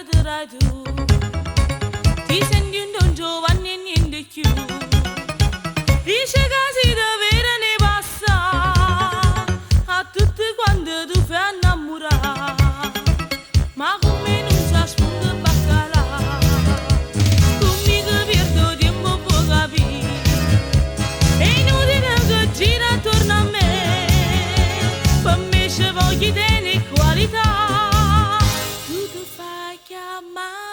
vedrai tu. Ti senti un Don Giovanni e niente più. Dice che si deve ne passa a tutti quanti tu fai innamorare. Ma come non sa spunta baccalà, come che perdo tempo può capire. È inutile che gira attorno a me, per me ci voglio tenere qualità. Tu ti fai chiamare